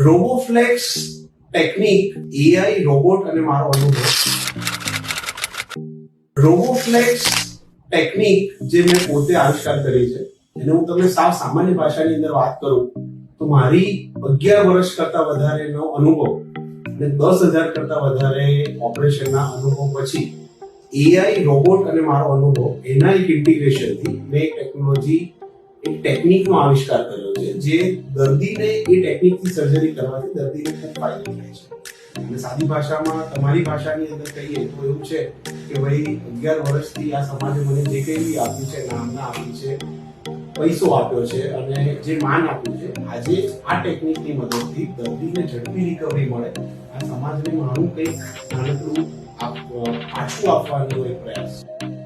રોબોફ્લેક્સ technique, AI, robot અને મારો અનુભવ. રોબોફ્લેક્સ ટેકનિક જે મેં પોતે આવિષ્કાર કરી છે, એને હું તમને સાવ સામાન્ય ભાષાની અંદર વાત કરું તો મારી 11 વર્ષ કરતા વધારેનો અનુભવ અને 10,000 કરતા વધારે ઓપરેશનના અનુભવ પછી એઆઈ, રોબોટ અને મારો અનુભવ એના એક ઇન્ટિગ્રેશનથી મેં એક ટેકનોલોજી, એક ટેકનિકનો આવિષ્કાર કર્યો છે જે દર્દીને એ ટેકનિકથી સર્જરી કરવાથી દર્દીને ખૂબ ફાયદો થાય છે. અને સાદી ભાષામાં, તમારી ભાષાની અંદર કહીએ તો એવું છે કે ભાઈ 11 વર્ષથી આ સમાજે મને જે કંઈ આપ્યું છે, નામના આપ્યું છે, પૈસો આપ્યો છે અને જે માન આપ્યું છે, આજે આ ટેકનિકની મદદથી દર્દીને ઝડપી રિકવરી મળે, આ સમાજને મારું કંઈક નાનકડું પાછું આપવાનો એક પ્રયાસ છે.